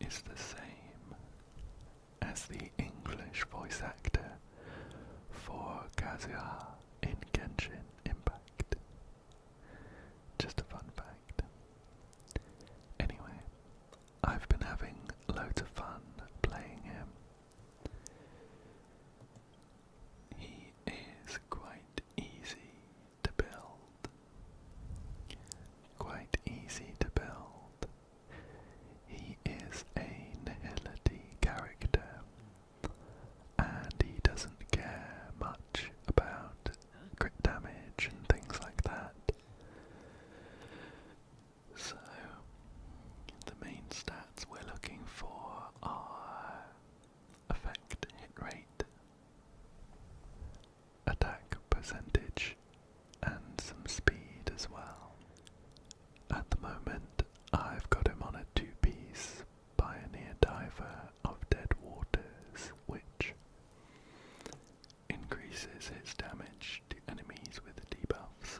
is the same as the English voice actor for Kazuha in Genshin Impact. Just a fun fact. Anyway, I've been having loads of fun playing him. He is quite easy to build. Quite easy to build. He is a nihility character, and he doesn't care much about crit damage and things like that. So, the main stats we're looking for are effect hit rate, attack percentage, and some speed as well. At the moment, I've got him on a 2-piece Pioneer Diver of Dead Waters, which increases his damage to enemies with debuffs,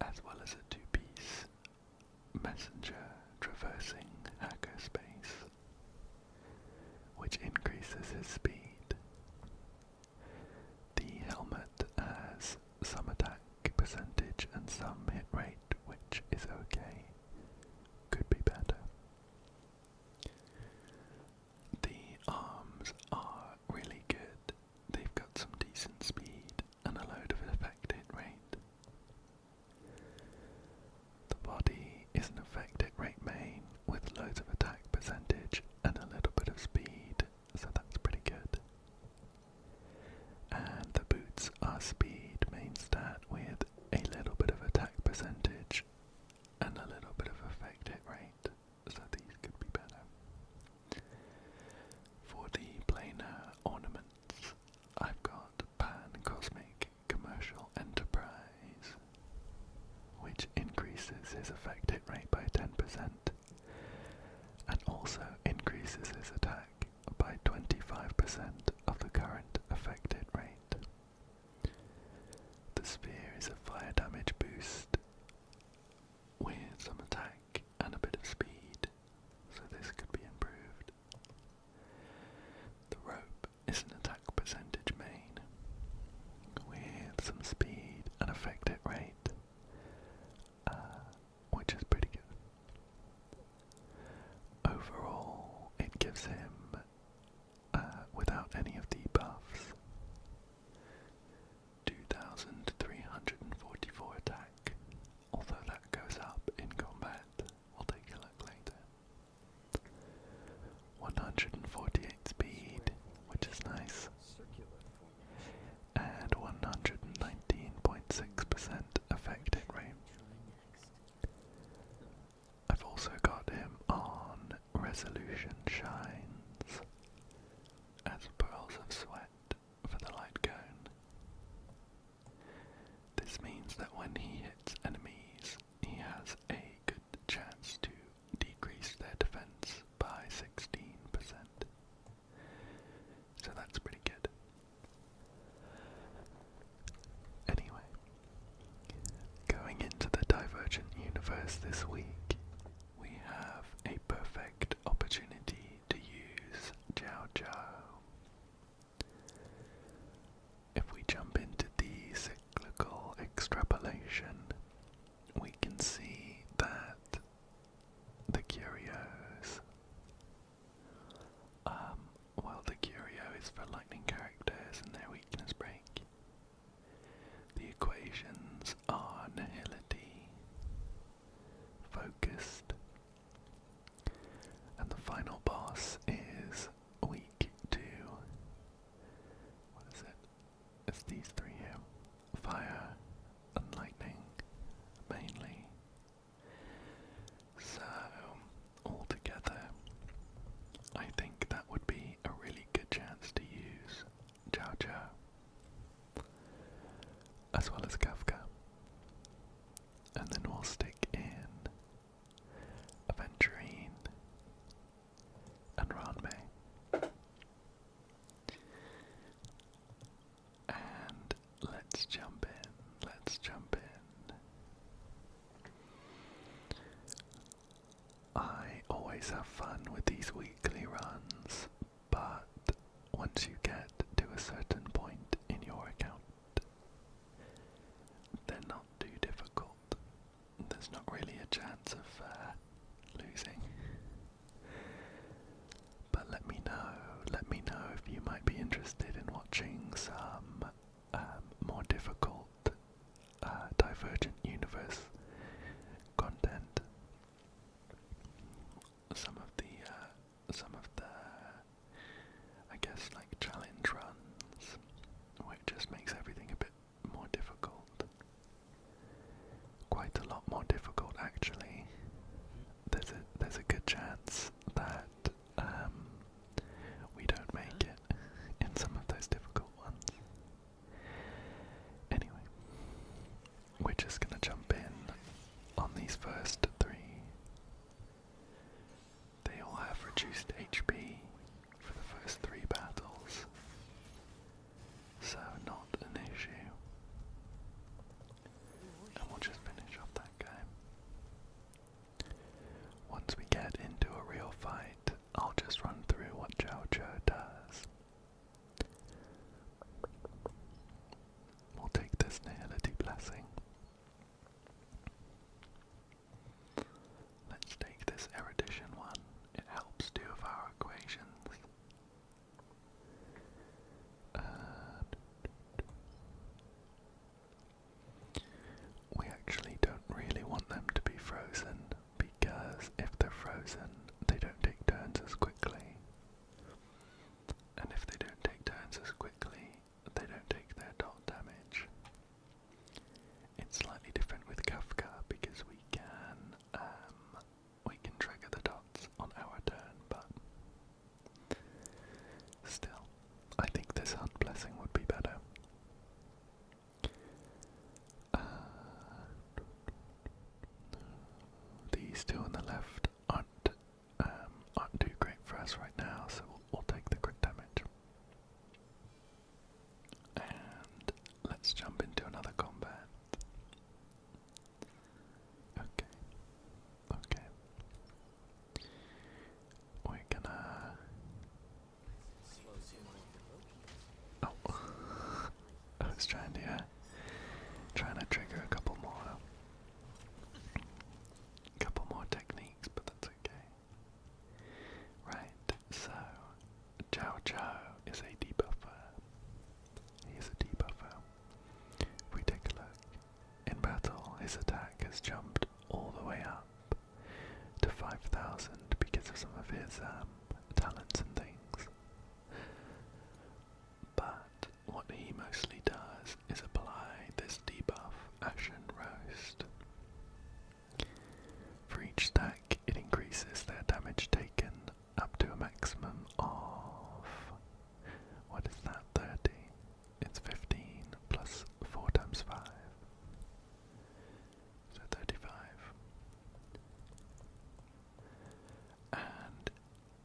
as well as a 2-piece Messenger Traversing Hackerspace, which increases his speed. The helmet has some attack percentage and some hit rate, which is okay. Could be better. The arms are really good. They've got some decent speed and a load of effect hit rate. The body is an effect hit rate main with loads of attack percentage and a little bit of speed, so that's pretty good. And the boots are speed main stat with a little bit of attack percentage and a little bit of effect hit rate, so these could be better. For the planar ornaments, I've got Pan Cosmic Commercial Enterprise, which increases his effect hit rate by 10% and also increases his attack by 25% of the current effect hit rate. The sphere is a fire damage boost with some attack and a bit of speed, so this could be improved. The rope is an attack percentage main with some speed and effect hit rate, which is pretty good. Overall, it gives him, without any of the buffs, 2,344 attack, although that goes up in combat. We'll take a look later. 148 speed, which is nice, and 119.6% effect hit rate. I've also got him on Resolution Shines as Pearls of Sweat for the light cone. This means that when he hits enemies, he has a good chance to decrease their defense by 16%. So that's pretty good. Anyway, going into the Divergent Universe this week, we have a perfect opportunity to use Jiaoqiu. If we jump into the cyclical extrapolation, we can see that the Curios, the Curio is for lightning characters and their weakness break. The equations are nihility, focused, and the final boss is weak to, what is it? It's these three here. Fire and lightning, mainly. So, altogether, I think that would be a really good chance to use Jiaoqiu, as well as Kafka. And then we'll stick in Aventurine and Ranmei. And let's jump in. I always always have fun with these weekly runs, but once you get to a certain point in your account, they're not too difficult. There's not really a chance of losing. But let me know if you might be interested in watching some more difficult Divergent Universe content. Some of the I guess like challenge runs, where it just makes everything a bit more difficult. Quite a lot more difficult actually. There's a good chance that we don't make it in some of those difficult ones. Anyway, we're just gonna jump in on these first three. They all have reduced HP for the first three battles, so not an issue. And we'll just finish off that game. Once we get into a real fight, I'll just run through what Jiaoqiu does. We'll take this Nihility Blessing. Let's take this Erudition one. It helps two of our equations. We actually don't really want them to be frozen, because if they're frozen, they don't take turns as quickly. And if they don't take turns as quickly, they don't take their dot damage. It's slightly different with Kafka because we can trigger the dots on our turn, but still, I think this Hunt Blessing would be better. These two on the left aren't too great for us right now, so we'll take the crit damage. And let's jump into another combat. Okay. We're gonna... Oh. I was trying to trigger a couple more techniques, but that's okay. Right, so Jiaoqiu is a debuffer. He is a debuffer. If we take a look, in battle his attack has jumped all the way up to 5,000 because of some of his talents and things. But what he mostly does is apply this debuff, Ashen Roast. For each stack, it increases their damage taken up to a maximum of, what is that, 30? It's 15 plus 4 times 5. So 35. And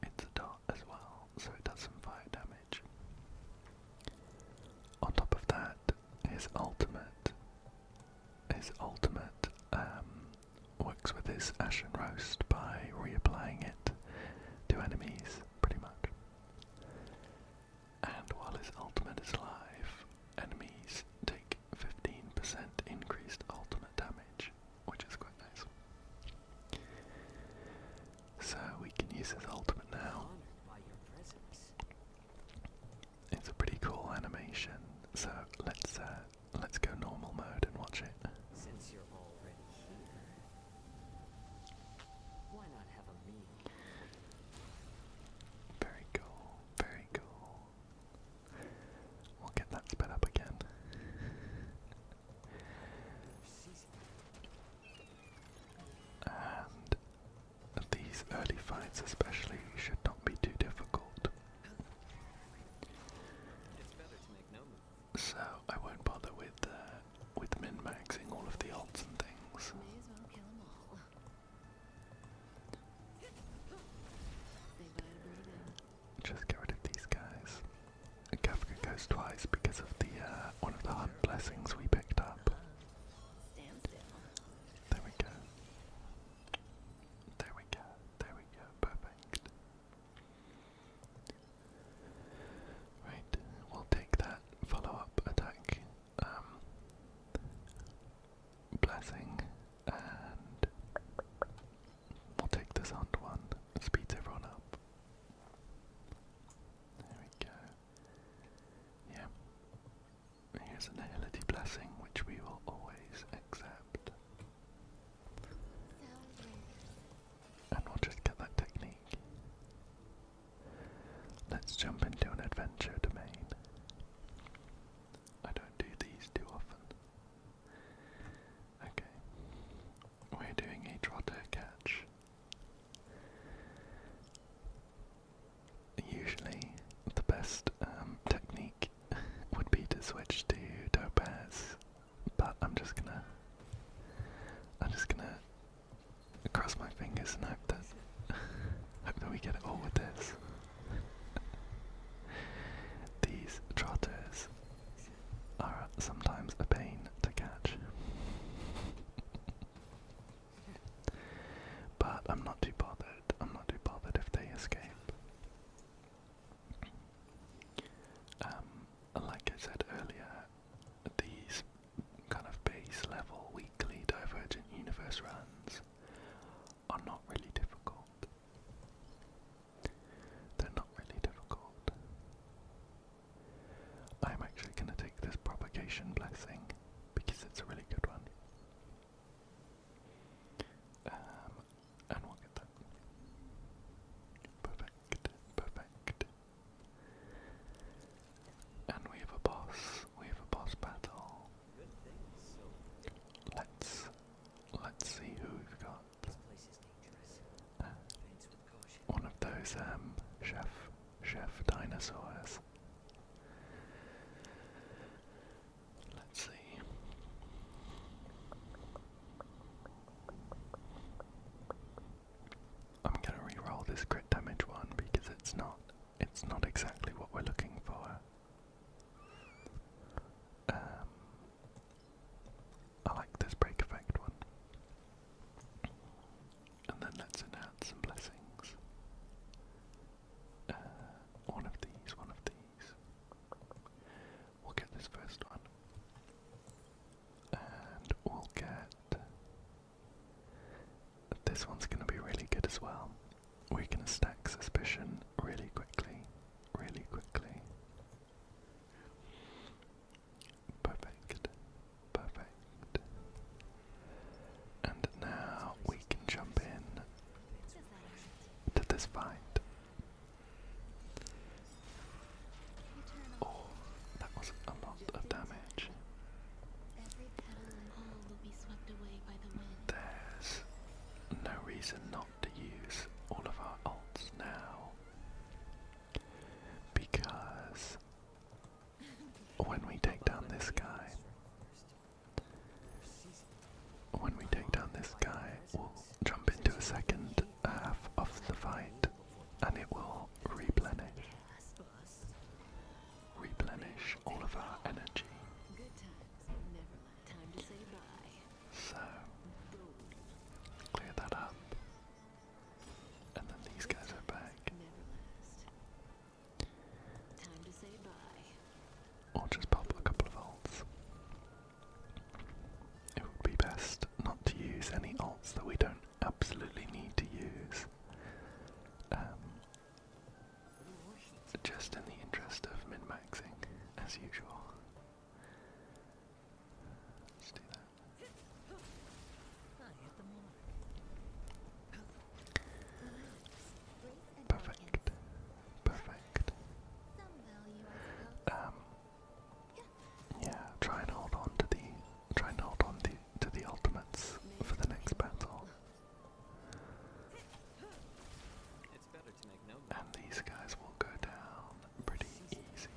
it's a dot as well, so it does some fire damage. On top of that, his ultimate works with his Ashen Roast by reapplying it to enemies, pretty much. And while his ultimate is live, enemies take 15% increased ultimate damage, which is quite nice. So we can use his ultimate now. It's a pretty cool animation, so let's go normal mode and watch it. Since you're already here, why not have a meeting? Very cool, very cool. We'll get that sped up again. And these early fights especially should not be too difficult. It's better to make no move. So I won't bother with min-maxing all of the ults and things. May as well kill 'em all. Say bye to breathing. Just get rid of these guys. Kafka goes twice because of the one of the Hunt Blessings we picked up. Stand still. There we go. There we go. There we go. Perfect. as an Nihility blessing, which we will always accept. And we'll just get that technique. Let's jump into an adventure domain. I don't do these too often. Okay. We're doing a trotter catch. Usually, the best technique would be to switch to Topaz, but I'm just gonna cross my fingers and hope that we get it all with this. These trotters are sometimes a pain to catch. But I'm not too bothered. If they escape. Like I said earlier, these kind of base level weekly Divergent Universe runs are not really difficult. They're not really difficult. I'm actually going to take this propagation blessing because it's a really good one. And we'll get that. Perfect, perfect. And we have a boss battle. Let's see who we've got. This place is dangerous. Advance with caution. One of those chef dinosaurs. Let's see. I'm gonna re-roll this crit damage one because it's not exactly what we're looking for. I like this break effect one. And then let's enhance some blessings. One of these. We'll get this first one. And we'll get... This one's going to be really good as well. We're going to stack suspicion really quickly. Perfect. And now we can jump in to this fight. Oh, that was a lot of damage. Every petal and all will be swept away by the wind. There's no reason not to use all of our ults now, because when we take down this guy, we'll jump into a second half of the fight, and it will replenish all of our energy. Good times never last. Time to say bye. So, clear that up, and then these guys are back. Never last. Time to say bye. Or just pop a couple of ults. It would be best not to use any ults that we don't absolutely need to use. Just in the interest of min-maxing, as usual. Let's do that. I hit the mark. Perfect. Some value, I suppose. Yeah, try and hold on to the ultimates for the next battle. It's better to make no And these guys will go down pretty easy.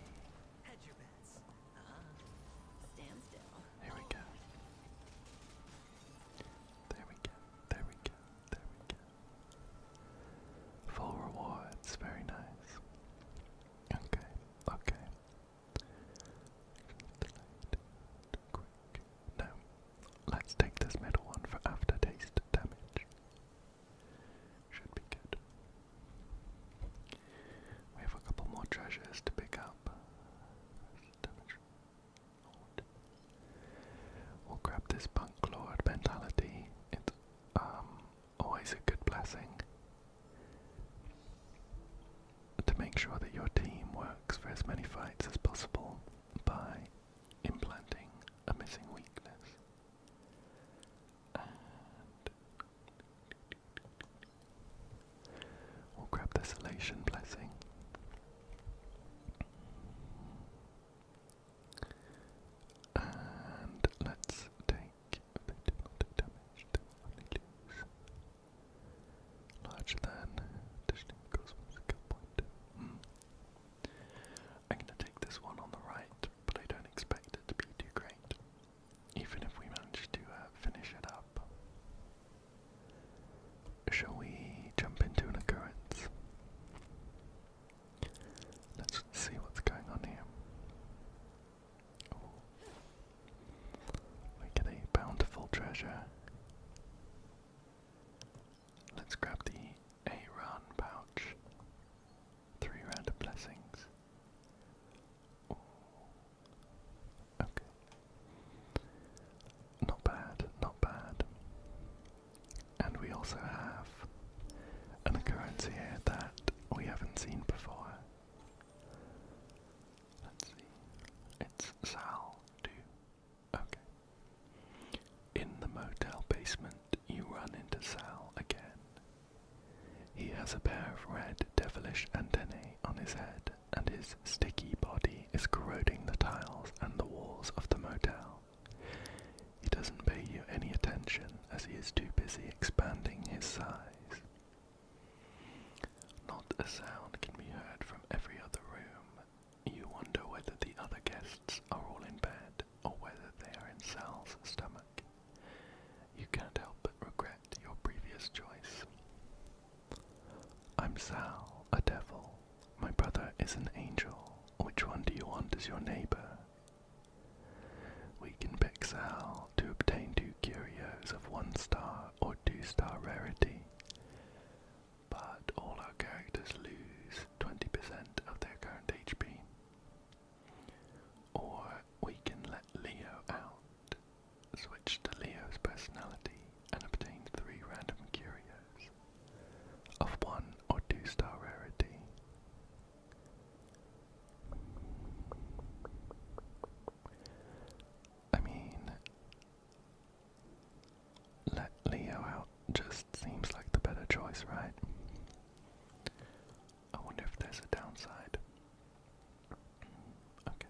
Hedge your bets. Stand still. Here we go. There we go. Full rewards, very nice. Okay. No, let's take this middle one for aftertaste damage. Should be good. We have a couple more treasures to pick up. We'll grab this Punk Lord mentality. It's always a good blessing to make sure that your team works for as many fights as possible by implementing Demolition Blessing. And let's take a bit of damage to only lose. Larger than additional cosmic skill point. I'm gonna take this one on the right, but I don't expect it to be too great, even if we manage to finish it up. Shall we jump into an occurrence? Let's see what's going on here. Oh. We get a bountiful treasure. Let's grab the A-Run pouch. 3 random blessings. Ooh. Okay. Not bad, not bad. And we also have an occurrence here that we haven't seen before. Let's see. It's Sal, too. Okay. In the motel basement, you run into Sal again. He has a pair of red devilish antennae on his head, and his sticky body is corroding the tiles and the walls of the motel. He doesn't pay you any attention as he is too busy expanding his size. Not a sound can be heard from every other room. You wonder whether the other guests are all in bed or whether they are in Sal's stomach. You can't help but regret your previous choice. I'm Sal, a devil. My brother is an angel. Which one do you want as your neighbor? We can pick Sal to obtain 2 curios of 1 star or 2-star rarity, but all our characters lose 20% of their current HP. Or we can let Leo out, switch to Leo's personality, and obtain 3 random curios of 1 or 2-star rarity. I mean, let Leo out just seems like the better choice, right? I wonder if there's a downside. Okay,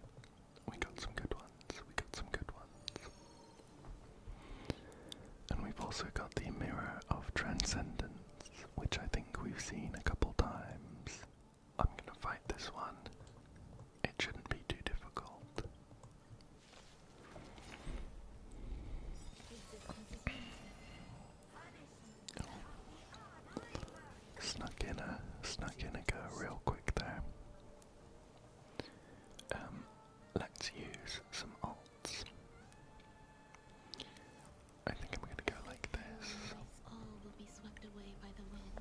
we got some good ones, And we've also got the Mirror of Transcendence, which I think we've seen a couple times. I'm gonna fight this one. It shouldn't be too difficult. Snuck in a go real quick there. Let's use some alts. I think I'm gonna go like this. All will be swept away by the wind.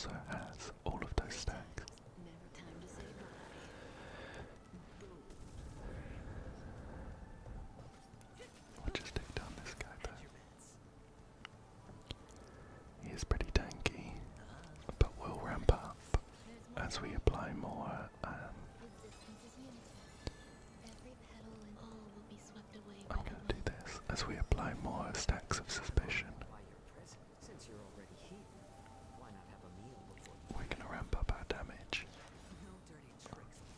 also has all of those stacks. Never time to say bye. I'll just take down this guy though. Measurements. He is pretty tanky, but we'll ramp up as we apply more. Existence is unity. Every petal and all will be swept away I'm by the going to do wind. this as we apply more stacks of suspicion. Why you're present, since you're already here. Why not have a meal before We're going to ramp up our damage. no dirty tricks on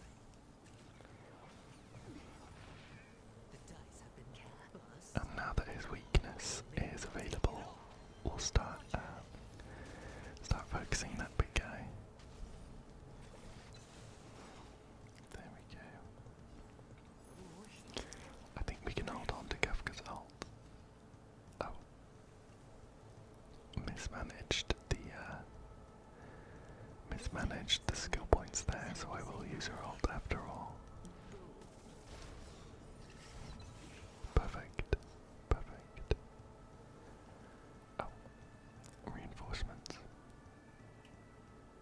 me. The dice have been cast. And now that his weakness is available, we'll start focusing that big guy. There we go. I think we can hold on to Kafka's ult. Oh. Mismanaged the skill points there, so I will use her ult after all. Perfect. Perfect. Oh. Reinforcements.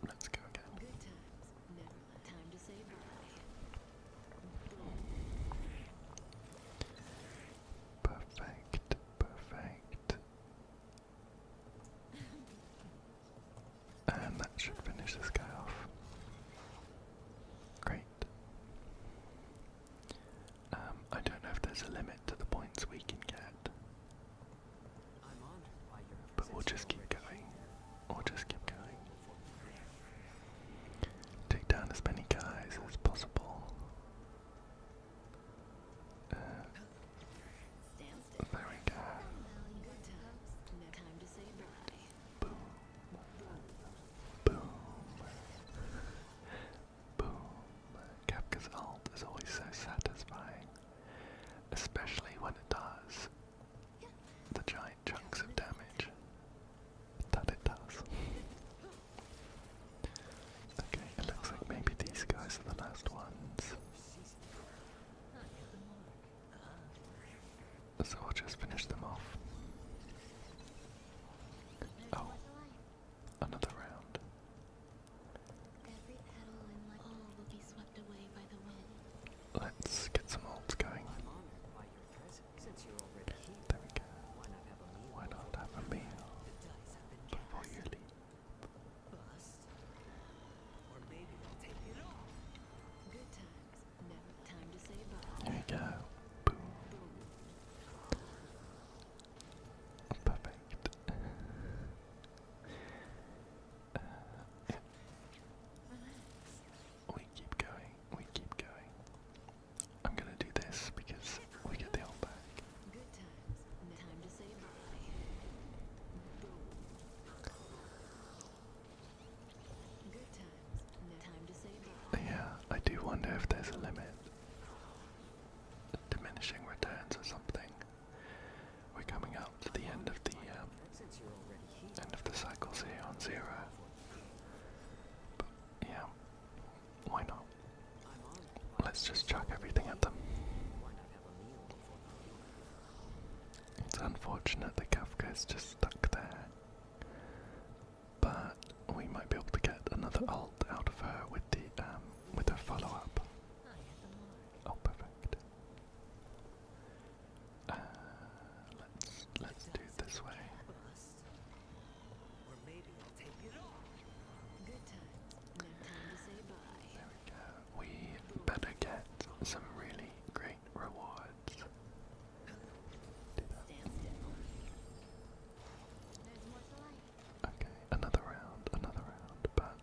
Let's go again. Good times. Never let time to say bye. Perfect. Perfect. And that should finish this guy off. Great. I don't know if there's a limit to the points we can get, I'm honored by your but we'll just keep going. We'll just keep going. Take down as many guys as possible. Stand still. There we go. Good times. Never time to say bye. Boom. Boom. Boom. Kafka's ult is always so satisfying, especially when it does the giant chunks of damage that it does. Okay, it looks like maybe these guys are the last ones. So I'll just finish them off. There's Oh. more to life. Another round. Every petal and all will be swept away by the wind. Let's get some ults going. I'm honored by your presence, since you're already here. There we go. Why not have a meal? Why not have a meal The dice have been before cast. you leave? Bust. Or maybe I'll take it all. Good times. Never time to say bye. Here we go. Boom. Perfect. Yeah. We keep going. We keep going. I'm gonna do this because we get the ult back. Good times. Time to say bye. Good times. Time to say bye. Yeah, I do wonder if there's a limit. Diminishing returns or something. We're coming up to the end of the Since you're already here. end of the cycles here on 0. But yeah, why not? I'm honored. Let's just chuck everything at them. Why not have a meal before the It's unfortunate that Kafka is just stuck there. But we might be able to get another ult out of her with her follow-up. I hit the mark. Oh, perfect. Let's do it this way. Bust. Or maybe I'll take it all. Good times. Time to say bye. There we go. We better get some really great rewards. Do that. Stand still. There's more to life. Okay, another round, but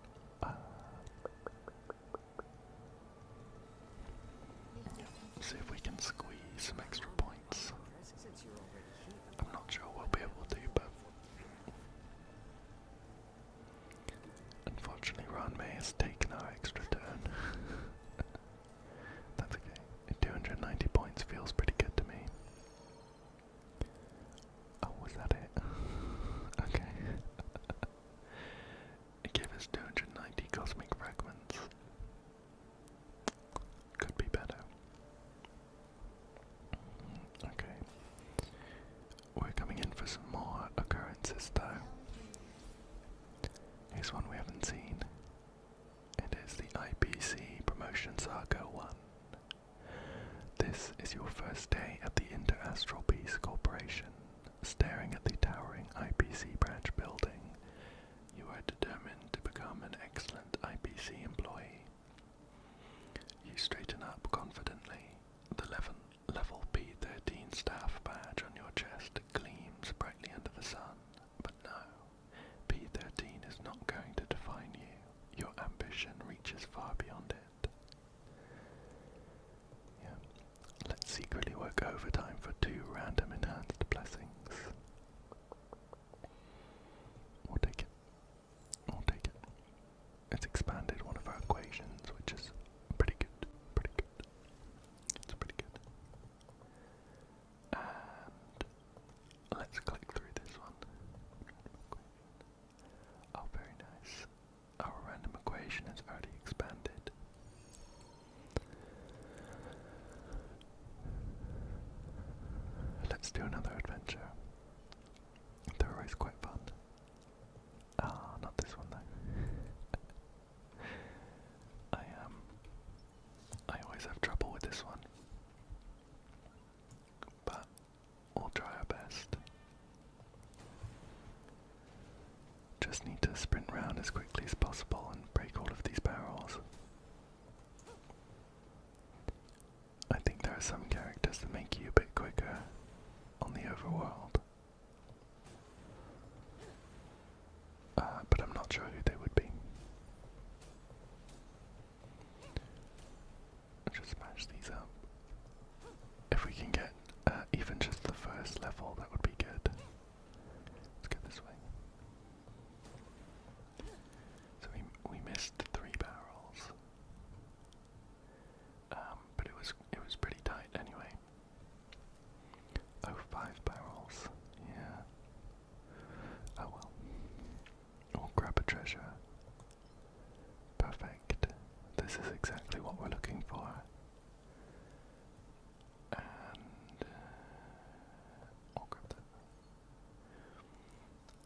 see if we can squeeze some extra points. Since you're already here. I'm not sure we'll be able to, but unfortunately Ron May has taken our extra turn. That's okay. 290 points feels pretty good to me. Oh, was that it? Okay. It gave us 290 cosmic fragments. Could be better. Okay. We're coming in for some more occurrences though. Here's one we haven't first day at the Inter-Astral Peace Corporation, staring at the towering IPC branch building, you are determined to become an excellent IPC employee. You straighten up confidently. The level P13 staff badge on your chest gleams brightly under the sun. But no, P13 is not going to define you. Your ambition reaches far beyond it. Yeah. Let's secretly work overtime for 2 random enhanced blessings. We'll take it. We'll take it. It's expanded one of our equations, which is pretty good. Pretty good. It's pretty good. And let's click through this one. Oh, very nice. Our random equation is already expanded. Let's do another adventure. They're always quite fun. Ah, not this one though. I always have trouble with this one. But we'll try our best. Just need to sprint round as quickly as possible and break all of these barrels. I think there are some characters that make you a bit quicker on the overworld. But I'm not sure who they would be. Just smash these up. If we can get even just the first level, that would be good. Let's go this way. So we missed 3 barrels. But it was pretty tight anyway. Oh, 5 barrels. Yeah. Oh well. We'll grab a treasure. Perfect. This is exactly what we're looking for. And we'll grab that.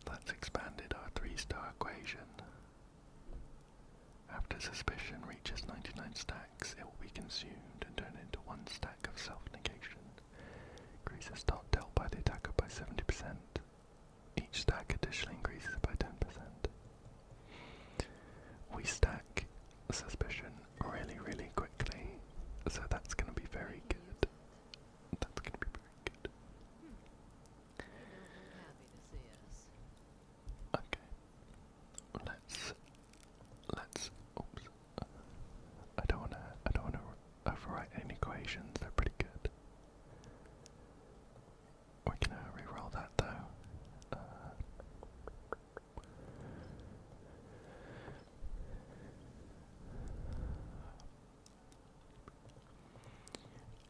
That's expanded our 3-star equation. After suspicion reaches 99 stacks, it will be consumed and turned into 1 stack of self-negation. Increases dot dealt by the attacker by 70%. Each stack additionally increases by 10%. We stack suspicion really, really quickly, so that's going to be very good. That's going to be very good. Okay. Let's. Oops. I don't wanna overwrite any equations. They're pretty good. We're gonna reroll that though.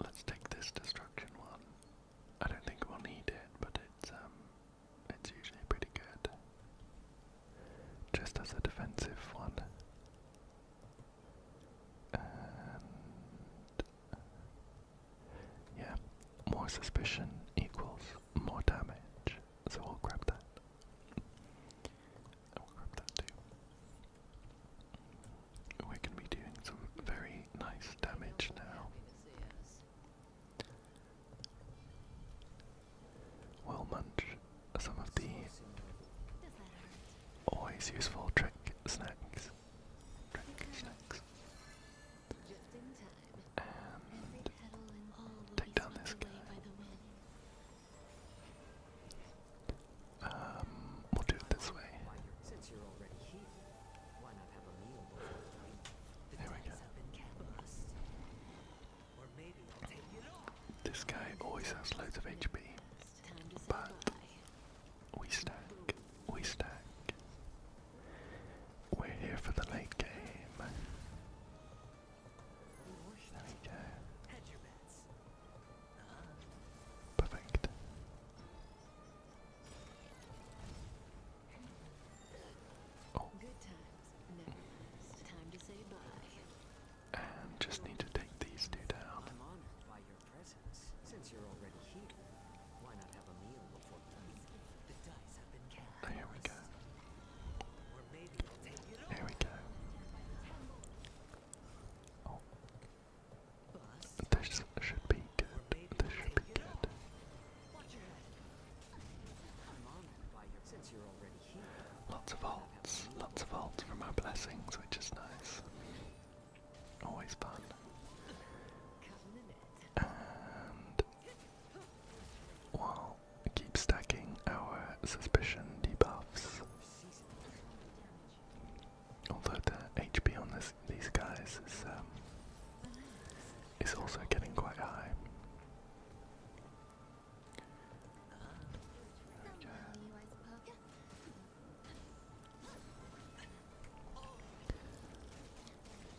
Let's take this destruction one. I don't think we'll need it, but it's usually pretty good. Just as a defensive one. And yeah, more suspicion equals more damage. So we'll grab that. And we'll grab that too. We're gonna be doing some very nice damage now. We'll munch some of the always useful trick snacks. Just in time. Every petal and all will Take be down this swept away guy. by the wind. We'll do it this way. Since you're already here, why not have a meal before night? There we go. Up in Cabalist. Or maybe I'll take it off. This guy always has loads of HP. Time to say But bye. we stack. We stack. We're here for the late game. There we go. Hedge your bets. Perfect. Oh, Good times never last. Time to say bye. and just need to take these 2 down. I'm honored by your presence, since you're already here. lots of ults from our blessings, which is nice. Always fun. And we'll keep stacking our suspicion debuffs. Although the HP on these guys is also getting quite high.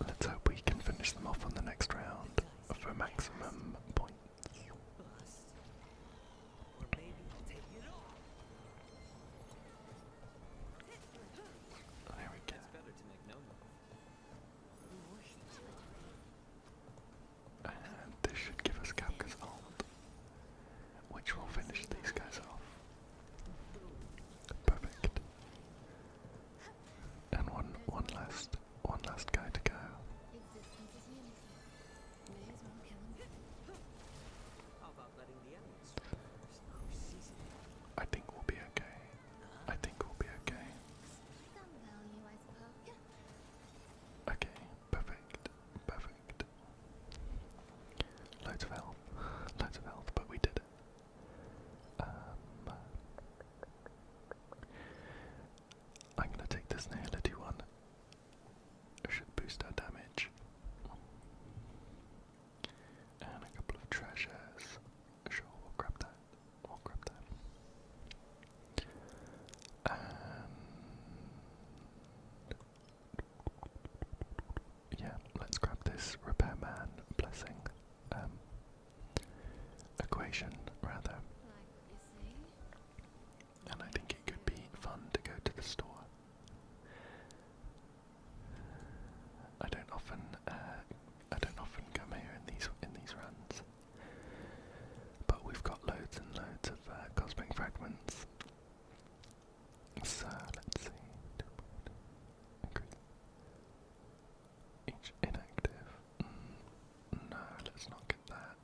Let's hope we can finish them off on the next round for maximum points. Or maybe I'll take it all. There we go. It's better to make no move. And this should give us Kapka's ult, which will finish these guys off. Perfect. And one last guy to go. Existence is unity. May as well kill him. How about letting the enemies strike first? Who's seizing it? I think we'll be okay. I think we'll be okay. Some value, I suppose. Okay, perfect. Perfect. Loads of health, but we did it. I'm gonna take this Nihility one. It should boost our damage. And a couple of treasures. Sure, we'll grab that. We'll grab that. And yeah, let's grab this Repairman blessing. Equation, rather. Like what you say. And I think it could be fun to go to the store. I don't often come here in these runs, but we've got loads and loads of cosmic fragments. So let's see. Each inactive. No, let's not get that.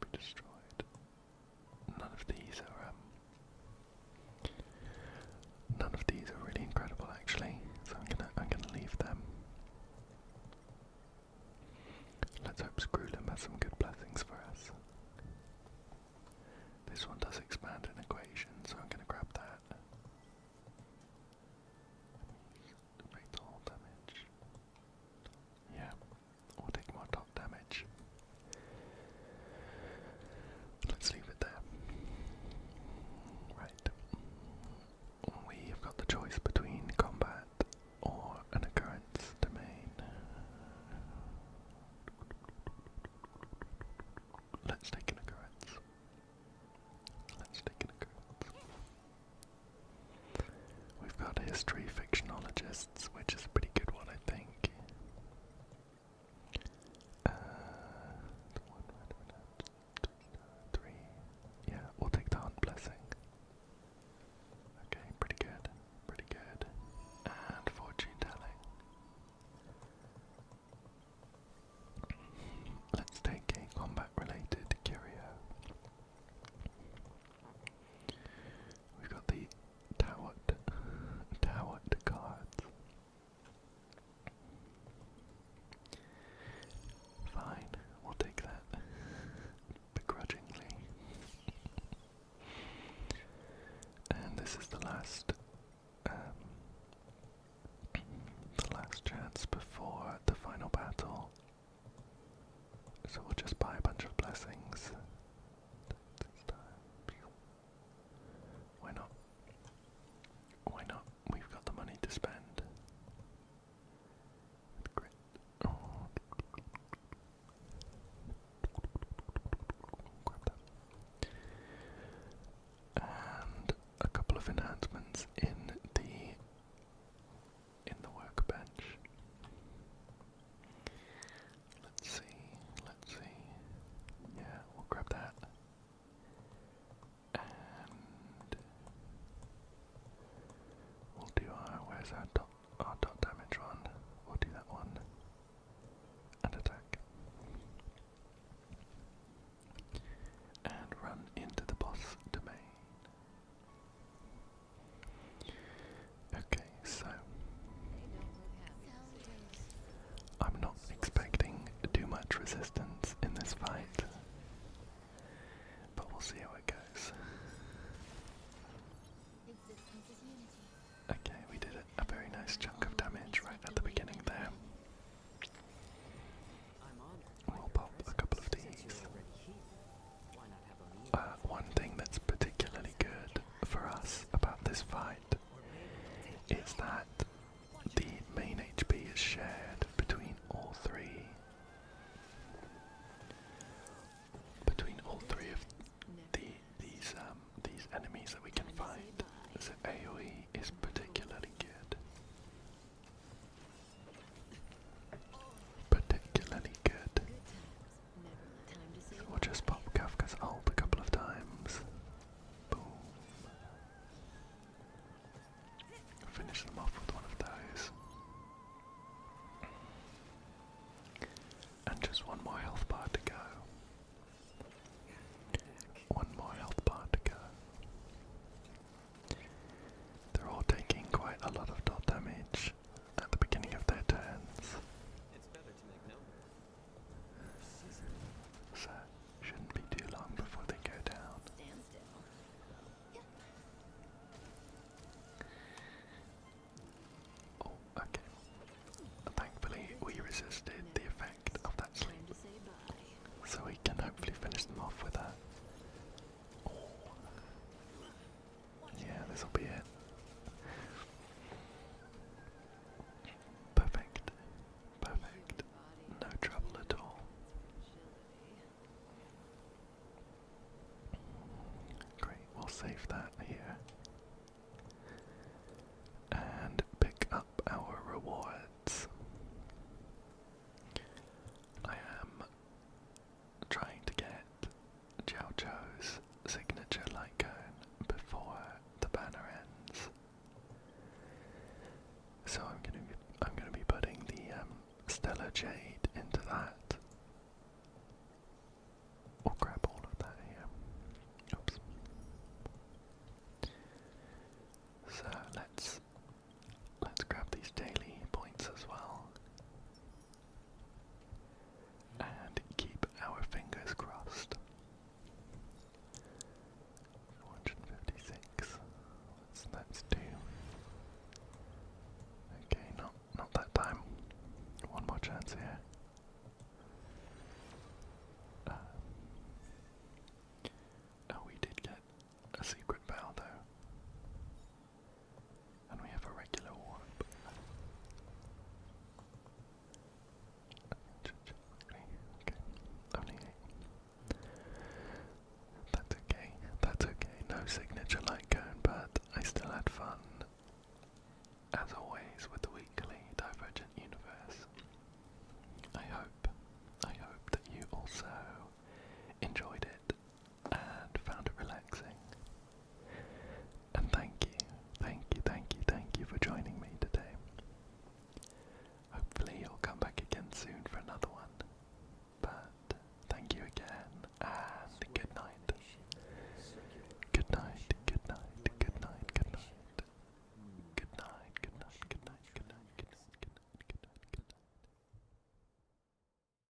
Be destroyed. None of these are really incredible actually, so I'm gonna leave them. Let's hope Screwlim has some good blessings for us. This one does expand an equation, so I'm gonna grab that. Make the whole damage. Yeah, we'll take more top damage. Let's leave it there. Right. We've got the choice between combat or an occurrence domain. Let's take an occurrence. We've got history fictionologists, which is a pretty good one, I think. Three. Yeah, we'll take the hunt blessing. Okay, pretty good. Pretty good. And fortune telling. Let's take a combat related curio. We've got the Towered cards. Fine, we'll take that. Begrudgingly. And this is the last chance before the final battle. So we'll just buy a bunch of blessings. This time. Why not? Why not? We've got the money to spend. Great. Oh. Grab that. And a couple of enhancements in the workbench. Let's see. Yeah, we'll grab this fight. But we'll see how it goes. Existence is unity. Okay, we did a very nice chunk of damage right at the beginning there. I'm honored. We'll pop a couple of Since these. you're already here, why not have a meal? One thing that's particularly good for us about this fight is that the main HP is shared between all three. Of these enemies that we can fight. So AoE is particularly good. Particularly good. We'll just pop Kafka's ult a couple of times. Boom. Finish them off with one of those. And just one more health bar to go. One more health bar to go. They're all taking quite a lot of dot damage at the beginning of their turns. It's better to make numbers. So, shouldn't be too long before they go down. Stand still. Oh, okay. Thankfully, we resisted the effect of that Time sleep, to say bye. so we can hopefully finish them off with that. Oh. Yeah, this'll be it. Perfect. Perfect. No trouble at all. Great, we'll save that